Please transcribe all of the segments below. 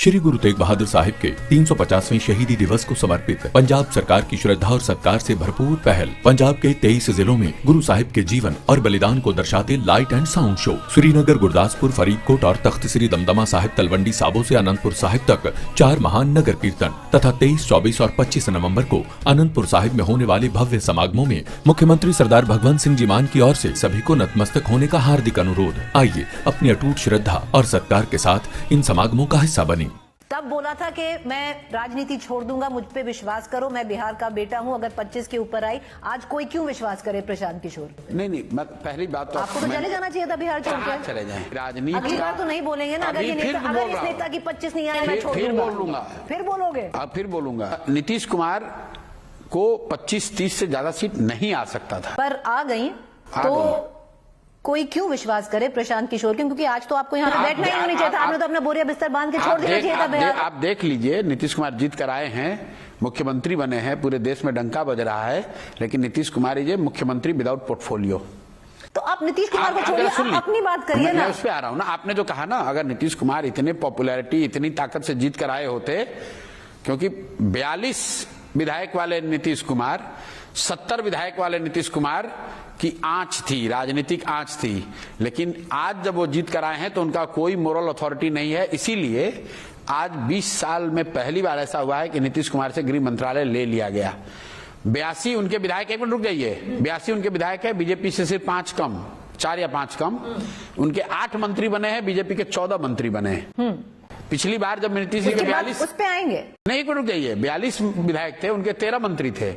श्री गुरु तेग बहादुर साहिब के 350वें शहीदी दिवस को समर्पित पंजाब सरकार की श्रद्धा और सत्कार से भरपूर पहल। पंजाब के 23 जिलों में गुरु साहिब के जीवन और बलिदान को दर्शाते light and sound show Srinagar, Gurdaspur, Faridkot और तख्त श्री दमदमा साहिब, तलवंडी साबो से अनंतपुर साहिब तक 4 महान नगर कीर्तन तथा 23, 24 और 25 नवम्बर को अनंतपुर साहिब में होने वाले भव्य समागमों में मुख्यमंत्री सरदार भगवंत सिंह जी मान की ओर से सभी को नतमस्तक होने का हार्दिक अनुरोध। आइए अपनी अटूट श्रद्धा और सत्कार के साथ इन समागमों का हिस्सा बने। तब बोला था कि मैं राजनीति छोड़ दूंगा, मुझ पे विश्वास करो, मैं बिहार का बेटा हूं, अगर 25 के ऊपर आई। आज कोई क्यों विश्वास करे प्रशांत किशोर? नहीं, मैं पहली बात तो आपको तो चले जाना चाहिए था बिहार छोड़ के। चले जाएं। राजनीति अगली बार तो नहीं बोलेंगे ना, अगर इस नेता की 25 नहीं आए मैं छोड़ दूंगा। फिर बोलूंगा। फिर बोलोगे? फिर बोलूंगा। नीतीश कुमार को 25-30 से ज्यादा सीट नहीं आ सकता था, पर आ गई। तो कोई क्यों विश्वास करे प्रशांत किशोर? क्योंकि आज तो आपको यहाँ बैठना ही नहीं चाहिए था, आपने तो अपना बोरिया बिस्तर बांध के छोड़ देना चाहिए था बिहार। आप देख लीजिए, नीतीश कुमार जीत कर आए हैं, मुख्यमंत्री बने हैं, पूरे देश में डंका बज रहा है, लेकिन नीतीश कुमार ये मुख्यमंत्री विदाउट पोर्टफोलियो। तो आप नीतीश कुमार को छोड़िए, आप अपनी बात करिए ना। मैं उस पर आ रहा हूँ ना। आपने जो कहा ना, अगर नीतीश कुमार इतने पॉपुलैरिटी, इतनी ताकत से जीत कर आए होते, क्योंकि 42 विधायक वाले नीतीश कुमार, 70 विधायक वाले नीतीश कुमार की आंच थी, राजनीतिक आंच थी, लेकिन आज जब वो जीत कर आए हैं तो उनका कोई मोरल अथॉरिटी नहीं है। इसीलिए आज 20 साल में पहली बार ऐसा हुआ है कि नीतीश कुमार से गृह मंत्रालय ले लिया गया। 82 उनके विधायक, एक मिनट रुक जाइए, 82 उनके विधायक है, बीजेपी से सिर्फ 5 कम, 4 या 5 कम। उनके 8 मंत्री बने हैं, बीजेपी के 14 मंत्री बने हैं। पिछली बार जब नीतीश जी के 42, उस पे आएंगे, नहीं एक मिनट रुक जाइए, 42 विधायक थे, उनके 13 मंत्री थे।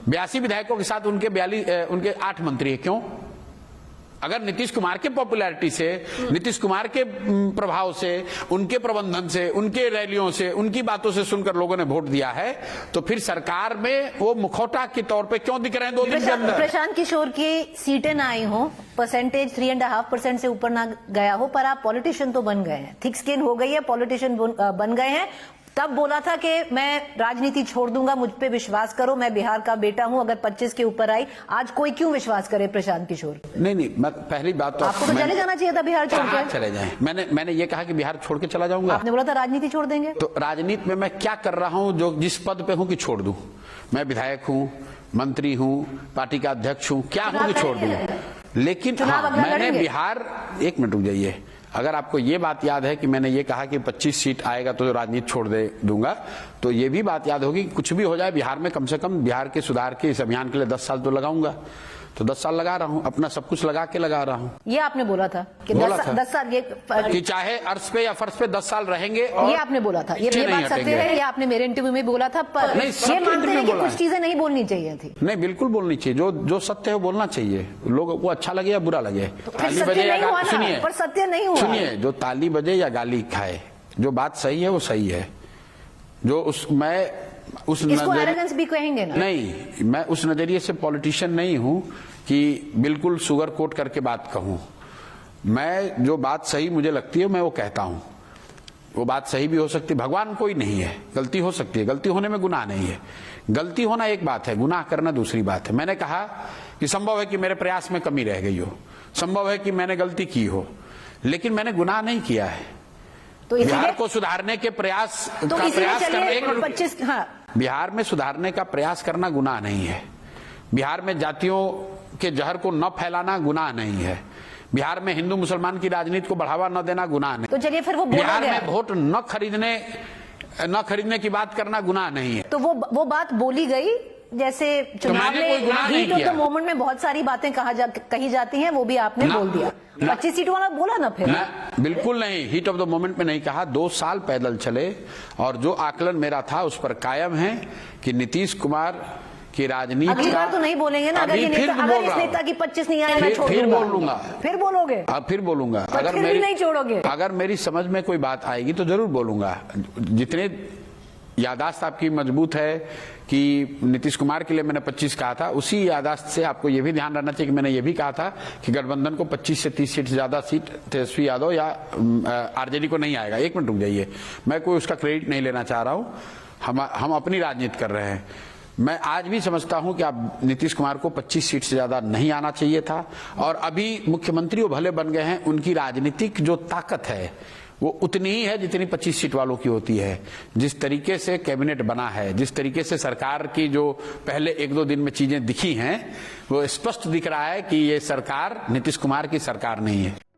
82 विधायकों के साथ उनके 8 मंत्री है। क्यों? अगर नीतीश कुमार के पॉपुलैरिटी से, नीतीश कुमार के प्रभाव से, उनके प्रबंधन से, उनके रैलियों से, उनकी बातों से सुनकर लोगों ने वोट दिया है, तो फिर सरकार में वो मुखौटा के तौर पे क्यों दिख रहे हैं 2 दिन के अंदर? प्रशांत किशोर की सीटें ना आई हो, परसेंटेज 3.5% से ऊपर ना गया हो, पर आप पॉलिटिशियन तो बन गए हैं, थिक स्किन हो गई है, पॉलिटिशियन बन गए हैं। तब बोला था कि मैं राजनीति छोड़ दूंगा, मुझ पे विश्वास करो, मैं बिहार का बेटा हूं, अगर 25 के ऊपर आई। आज कोई क्यों विश्वास करे प्रशांत किशोर? नहीं, मैं पहली बात तो आपको तो चले जाना चाहिए था बिहार छोड़ के। चले जाएं। मैंने ये कहा कि बिहार छोड़ के चला जाऊंगा। आपने बोला था राजनीति छोड़ देंगे। तो राजनीति में मैं क्या कर रहा हूं जो जिस पद पे हूं कि छोड़ दूं? मैं विधायक हूं, मंत्री हूं, पार्टी का अध्यक्ष हूं, क्या हूं कि छोड़ दूं? लेकिन मैंने बिहार, एक मिनट रुक जाइए, अगर आपको ये बात याद है कि मैंने ये कहा कि 25 सीट आएगा तो राजनीति छोड़ दूंगा, तो ये भी बात याद होगी कि कुछ भी हो जाए बिहार में, कम से कम बिहार के सुधार के इस अभियान के लिए 10 साल तो लगाऊंगा। तो 10 साल लगा रहा हूं, अपना सब कुछ लगा के लगा रहा हूं। ये आपने बोला था कि 10 साल ये कि चाहे अर्श पे या फर्श पे 10 साल रहेंगे, और ये आपने बोला था। ये बात सत्य है, ये आपने मेरे इंटरव्यू में बोला था, पर ये मानते हैं कि कुछ चीजें नहीं बोलनी चाहिए थी। नहीं, बिल्कुल बोलनी चाहिए, जो सत्य है वो बोलना चाहिए, लोगों को अच्छा लगे या बुरा लगे। ताली बजे या सुनिए, पर सत्य नहीं हुआ। सुनिए, जो ताली बजे या गाली खाए, जो बात सही है वो सही है। जो इसको एरोगेंस भी कहेंगे ना? नहीं, मैं उस नजरिए से पॉलिटिशियन नहीं हूं कि बिल्कुल शुगर कोट करके बात कहूं। मैं जो बात सही मुझे लगती है मैं वो कहता हूं। वो बात सही भी हो सकती है, भगवान कोई नहीं है, गलती हो सकती है, गलती होने में गुनाह नहीं है। गलती होना एक बात है, गुनाह करना दूसरी बात है। मैंने कहा कि संभव है कि मेरे प्रयास में कमी रह गई हो, संभव है कि मैंने गलती की हो, लेकिन मैंने गुनाह नहीं किया है। तो बिहार को सुधारने के प्रयास बिहार में सुधारने का प्रयास करना गुनाह नहीं है। बिहार में जातियों के जहर को न फैलाना गुनाह नहीं है। बिहार में हिंदू मुसलमान की राजनीति को बढ़ावा न देना गुनाह नहीं। तो चलिए फिर वो बिहार में वोट न खरीदने की बात करना गुनाह नहीं है। तो वो बात बोली गई, जैसे चुनाव में हीट ऑफ द मोमेंट में बहुत सारी बातें कही जाती हैं, वो भी आपने बोल दिया। 25 सीट वाला बोला ना फिर? बिल्कुल नहीं, हीट ऑफ द मोमेंट में नहीं कहा। 2 साल पैदल चले, और जो आकलन मेरा था उस पर कायम है कि नीतीश कुमार की राजनीति। अगली बार तो नहीं बोलेंगे ना, अगर इस नेता की 25 नहीं आए मैं छोड़ दूंगा। फिर बोलूंगा। फिर बोलोगे? फिर बोलूंगा। अगर मेरी समझ में कोई बात आएगी तो जरूर बोलूंगा। जितने यादाश्त आपकी मजबूत है कि नीतीश कुमार के लिए मैंने 25 कहा था, उसी यादाश्त से आपको यह भी ध्यान रखना चाहिए कि मैंने ये भी कहा था कि गठबंधन को 25 से 30 सीट से ज्यादा सीट तेजस्वी यादव या आरजेडी को नहीं आएगा। एक मिनट रुक जाइए, मैं कोई उसका क्रेडिट नहीं लेना चाह रहा हूं, हम अपनी राजनीति कर रहे हैं। मैं आज भी समझता हूं कि आप नीतीश कुमार को 25 सीट से ज्यादा नहीं आना चाहिए था, और अभी मुख्यमंत्री वो भले बन गए हैं, उनकी राजनीतिक जो ताकत है वो उतनी ही है जितनी 25 सीट वालों की होती है। जिस तरीके से कैबिनेट बना है, जिस तरीके से सरकार की जो पहले 1-2 दिन में चीजें दिखी हैं, वो स्पष्ट दिख रहा है कि ये सरकार नीतीश कुमार की सरकार नहीं है।